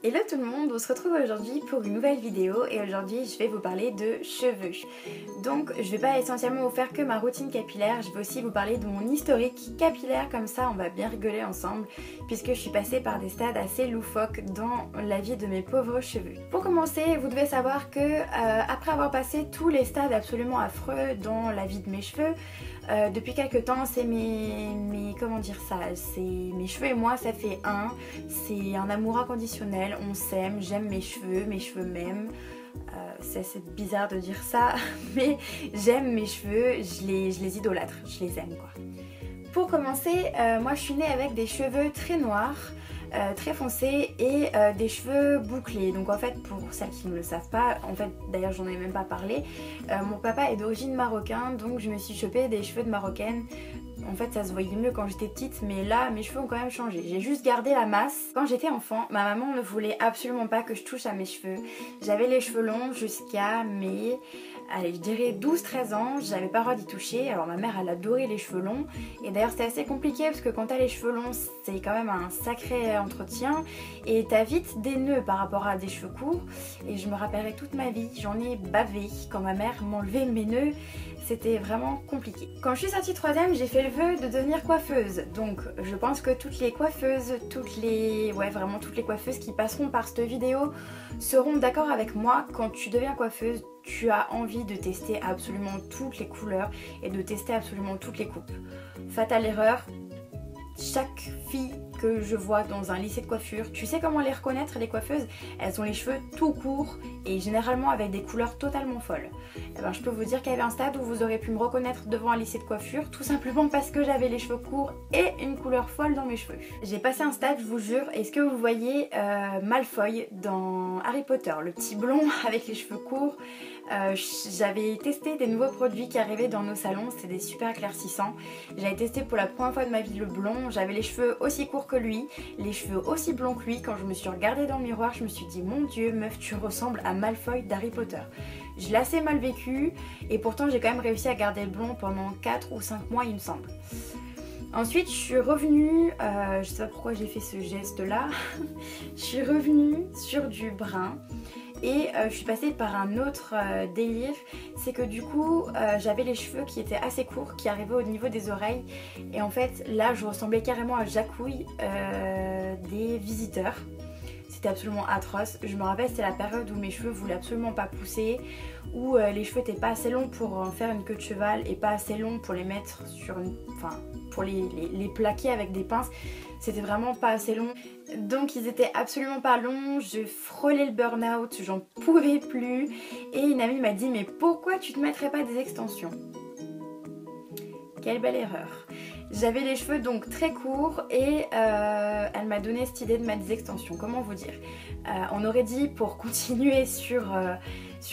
Hello tout le monde, on se retrouve aujourd'hui pour une nouvelle vidéo et aujourd'hui je vais vous parler de cheveux. Donc je vais pas essentiellement vous faire que ma routine capillaire, je vais aussi vous parler de mon historique capillaire, comme ça on va bien rigoler ensemble puisque je suis passée par des stades assez loufoques dans la vie de mes pauvres cheveux. Pour commencer, vous devez savoir que après avoir passé tous les stades absolument affreux dans la vie de mes cheveux, depuis quelques temps c'est comment dire ça, c'est mes cheveux et moi, ça fait un, c'est un amour inconditionnel, on s'aime, j'aime mes cheveux m'aiment. C'est assez bizarre de dire ça, mais j'aime mes cheveux, je les idolâtre, je les aime quoi. Pour commencer, moi je suis née avec des cheveux très noirs, très foncés et des cheveux bouclés. Donc en fait, pour celles qui ne le savent pas, en fait d'ailleurs j'en ai même pas parlé, mon papa est d'origine marocaine, donc je me suis chopé des cheveux de marocaine. En fait ça se voyait mieux quand j'étais petite, mais là mes cheveux ont quand même changé. J'ai juste gardé la masse. Quand j'étais enfant, ma maman ne voulait absolument pas que je touche à mes cheveux. J'avais les cheveux longs jusqu'à mes, allez, je dirais 12-13 ans, j'avais pas le droit d'y toucher. Alors ma mère elle adorait les cheveux longs et d'ailleurs c'était assez compliqué parce que quand t'as les cheveux longs c'est quand même un sacré entretien et t'as vite des nœuds par rapport à des cheveux courts. Et je me rappellerai toute ma vie, j'en ai bavé quand ma mère m'enlevait mes nœuds. C'était vraiment compliqué. Quand je suis sortie 3ème, j'ai fait le vœu de devenir coiffeuse. Donc je pense que toutes les coiffeuses, vraiment toutes les coiffeuses qui passeront par cette vidéo seront d'accord avec moi. Quand tu deviens coiffeuse, tu as envie de tester absolument toutes les couleurs et de tester absolument toutes les coupes. Fatale erreur, chaque fille que je vois dans un lycée de coiffure, tu sais comment les reconnaître les coiffeuses? Elles ont les cheveux tout courts et généralement avec des couleurs totalement folles. Et ben, je peux vous dire qu'il y avait un stade où vous aurez pu me reconnaître devant un lycée de coiffure tout simplement parce que j'avais les cheveux courts et une couleur folle dans mes cheveux. J'ai passé un stade, je vous jure. Est-ce que vous voyez Malfoy dans Harry Potter, le petit blond avec les cheveux courts? J'avais testé des nouveaux produits qui arrivaient dans nos salons, c'est des super éclaircissants. J'avais testé pour la première fois de ma vie le blond, j'avais les cheveux aussi courts que lui, les cheveux aussi blonds que lui. Quand je me suis regardée dans le miroir, je me suis dit mon dieu meuf, tu ressembles à Malfoy d'Harry Potter. Je l'ai assez mal vécu et pourtant j'ai quand même réussi à garder le blond pendant 4 ou 5 mois il me semble. Ensuite je suis revenue, je sais pas pourquoi j'ai fait ce geste là, je suis revenue sur du brun. Et je suis passée par un autre délire, c'est que du coup j'avais les cheveux qui étaient assez courts, qui arrivaient au niveau des oreilles. Et en fait là je ressemblais carrément à Jacouille des Visiteurs. C'était absolument atroce. Je me rappelle, c'était la période où mes cheveux voulaient absolument pas pousser, où les cheveux étaient pas assez longs pour en faire une queue de cheval et pas assez longs pour les mettre sur une... Enfin, pour les plaquer avec des pinces. C'était vraiment pas assez long. Donc ils étaient absolument pas longs, je frôlais le burn-out, j'en pouvais plus. Et une amie m'a dit mais pourquoi tu te mettrais pas des extensions? Quelle belle erreur. J'avais les cheveux donc très courts et elle m'a donné cette idée de mettre des extensions. Comment vous dire, on aurait dit, pour continuer sur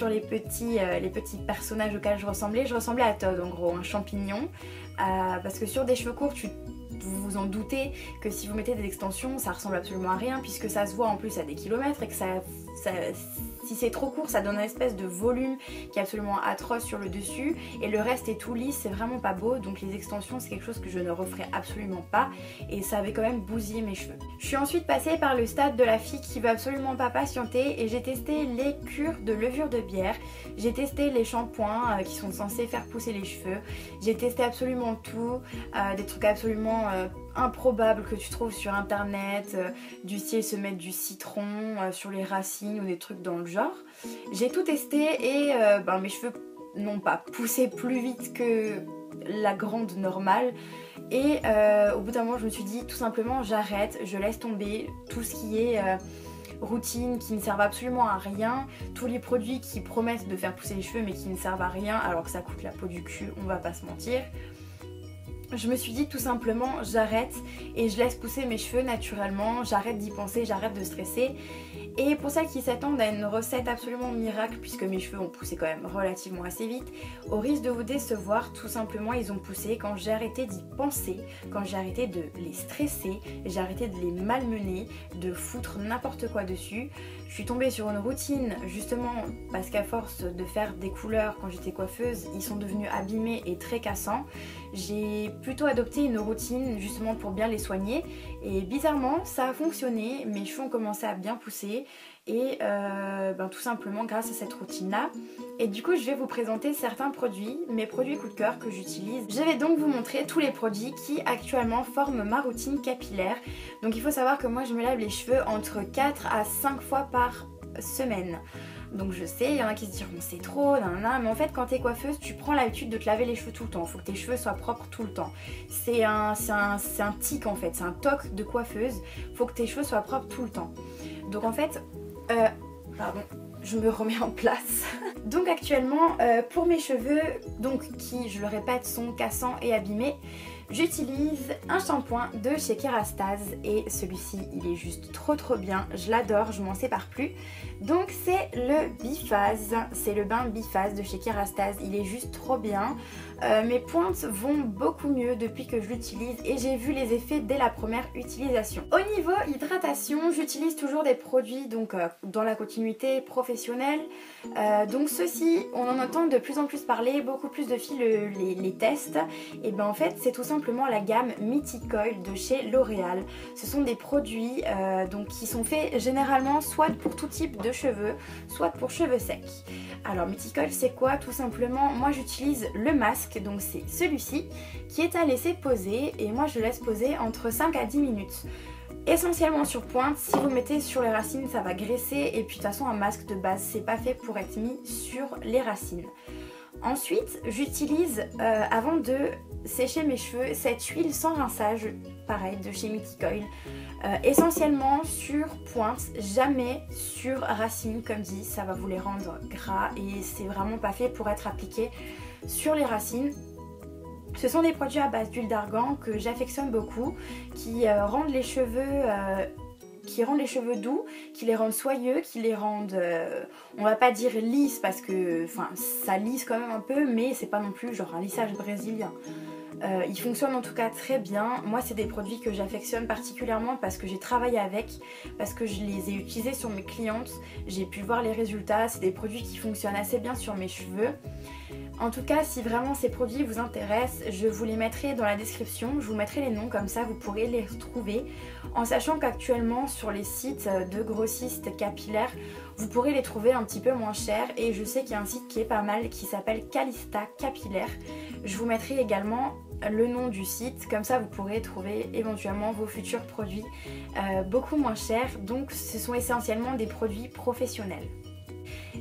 les petits personnages auxquels je ressemblais à Todd en gros, un champignon. Parce que sur des cheveux courts, vous vous en doutez que si vous mettez des extensions, ça ressemble absolument à rien puisque ça se voit en plus à des kilomètres et que si c'est trop court, ça donne une espèce de volume qui est absolument atroce sur le dessus et le reste est tout lisse, c'est vraiment pas beau. Donc les extensions c'est quelque chose que je ne referai absolument pas et ça avait quand même bousillé mes cheveux. Je suis ensuite passée par le stade de la fille qui veut absolument pas patienter et j'ai testé les cures de levure de bière, j'ai testé les shampoings qui sont censés faire pousser les cheveux, j'ai testé absolument tout, des trucs absolument improbables que tu trouves sur internet, du style se mettre du citron sur les racines ou des trucs dans le genre. J'ai tout testé et mes cheveux n'ont pas poussé plus vite que la grande normale et au bout d'un moment je me suis dit tout simplement j'arrête, je laisse tomber tout ce qui est routine qui ne servent absolument à rien, tous les produits qui promettent de faire pousser les cheveux mais qui ne servent à rien alors que ça coûte la peau du cul, on va pas se mentir. Je me suis dit tout simplement j'arrête et je laisse pousser mes cheveux naturellement, j'arrête d'y penser, j'arrête de stresser. Et pour celles qui s'attendent à une recette absolument miracle, puisque mes cheveux ont poussé quand même relativement assez vite, au risque de vous décevoir, tout simplement ils ont poussé quand j'ai arrêté d'y penser, quand j'ai arrêté de les stresser, j'ai arrêté de les malmener, de foutre n'importe quoi dessus. Je suis tombée sur une routine justement parce qu'à force de faire des couleurs quand j'étais coiffeuse, ils sont devenus abîmés et très cassants. J'ai plutôt adopté une routine justement pour bien les soigner et bizarrement ça a fonctionné, mes cheveux ont commencé à bien pousser et tout simplement grâce à cette routine là. Et du coup je vais vous présenter certains produits, mes produits coup de cœur que j'utilise. Je vais donc vous montrer tous les produits qui actuellement forment ma routine capillaire. Donc il faut savoir que moi je me lave les cheveux entre 4 à 5 fois par semaine. Donc je sais, il y en a qui se diront c'est trop, nanana, mais en fait quand t'es coiffeuse, tu prends l'habitude de te laver les cheveux tout le temps. Il faut que tes cheveux soient propres tout le temps. C'est un tic en fait, c'est un toc de coiffeuse. Il faut que tes cheveux soient propres tout le temps. Donc en fait, pardon, je me remets en place. Donc actuellement, pour mes cheveux, donc qui, je le répète, sont cassants et abîmés, j'utilise un shampoing de chez Kérastase et celui-ci il est juste trop bien, je l'adore, je m'en sépare plus. Donc c'est le Biphase, c'est le bain Biphase de chez Kérastase, il est juste trop bien. Mes pointes vont beaucoup mieux depuis que je l'utilise et j'ai vu les effets dès la première utilisation. Au niveau hydratation, j'utilise toujours des produits donc dans la continuité professionnelle. Donc ceux-ci, on en entend de plus en plus parler, beaucoup plus de filles les testent. Et ben en fait c'est tout simplement la gamme Mythic Oil de chez L'Oréal. Ce sont des produits donc qui sont faits généralement soit pour tout type de cheveux, soit pour cheveux secs. Alors Mythic Oil c'est quoi? Tout simplement, moi j'utilise le masque, donc c'est celui-ci qui est à laisser poser et moi je laisse poser entre 5 à 10 minutes. Essentiellement sur pointe, si vous mettez sur les racines ça va graisser et puis de toute façon un masque de base c'est pas fait pour être mis sur les racines. Ensuite j'utilise avant de sécher mes cheveux cette huile sans rinçage, pareil de chez Mythic Oil. Essentiellement sur pointe, jamais sur racines comme dit, ça va vous les rendre gras et c'est vraiment pas fait pour être appliqué sur les racines. Ce sont des produits à base d'huile d'argan que j'affectionne beaucoup, qui rendent les cheveux doux, qui les rendent soyeux, qui les rendent, on va pas dire lisses parce que ça lisse quand même un peu, mais c'est pas non plus genre un lissage brésilien. Ils fonctionnent en tout cas très bien. Moi c'est des produits que j'affectionne particulièrement parce que j'ai travaillé avec, parce que je les ai utilisés sur mes clientes, j'ai pu voir les résultats, c'est des produits qui fonctionnent assez bien sur mes cheveux. En tout cas, si vraiment ces produits vous intéressent, je vous les mettrai dans la description, je vous mettrai les noms comme ça vous pourrez les retrouver. En sachant qu'actuellement sur les sites de grossistes capillaires, vous pourrez les trouver un petit peu moins chers et je sais qu'il y a un site qui est pas mal qui s'appelle Calista Capillaire. Je vous mettrai également le nom du site, comme ça vous pourrez trouver éventuellement vos futurs produits beaucoup moins chers. Donc ce sont essentiellement des produits professionnels.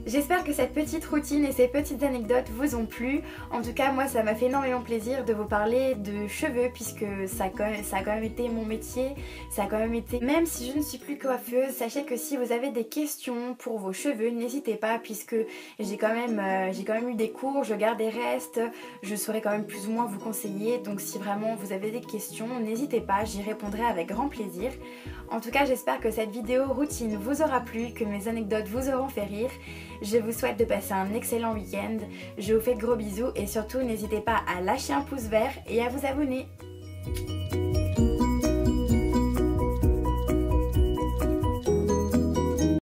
J'espère que cette petite routine et ces petites anecdotes vous ont plu. En tout cas moi ça m'a fait énormément plaisir de vous parler de cheveux puisque ça a quand même été mon métier, ça a quand même été... Même si je ne suis plus coiffeuse, sachez que si vous avez des questions pour vos cheveux, n'hésitez pas puisque j'ai quand même eu des cours, je garde des restes, je saurai quand même plus ou moins vous conseiller. Donc si vraiment vous avez des questions, n'hésitez pas, j'y répondrai avec grand plaisir. En tout cas j'espère que cette vidéo routine vous aura plu, que mes anecdotes vous auront fait rire. Je vous souhaite de passer un excellent week-end, je vous fais de gros bisous et surtout n'hésitez pas à lâcher un pouce vert et à vous abonner.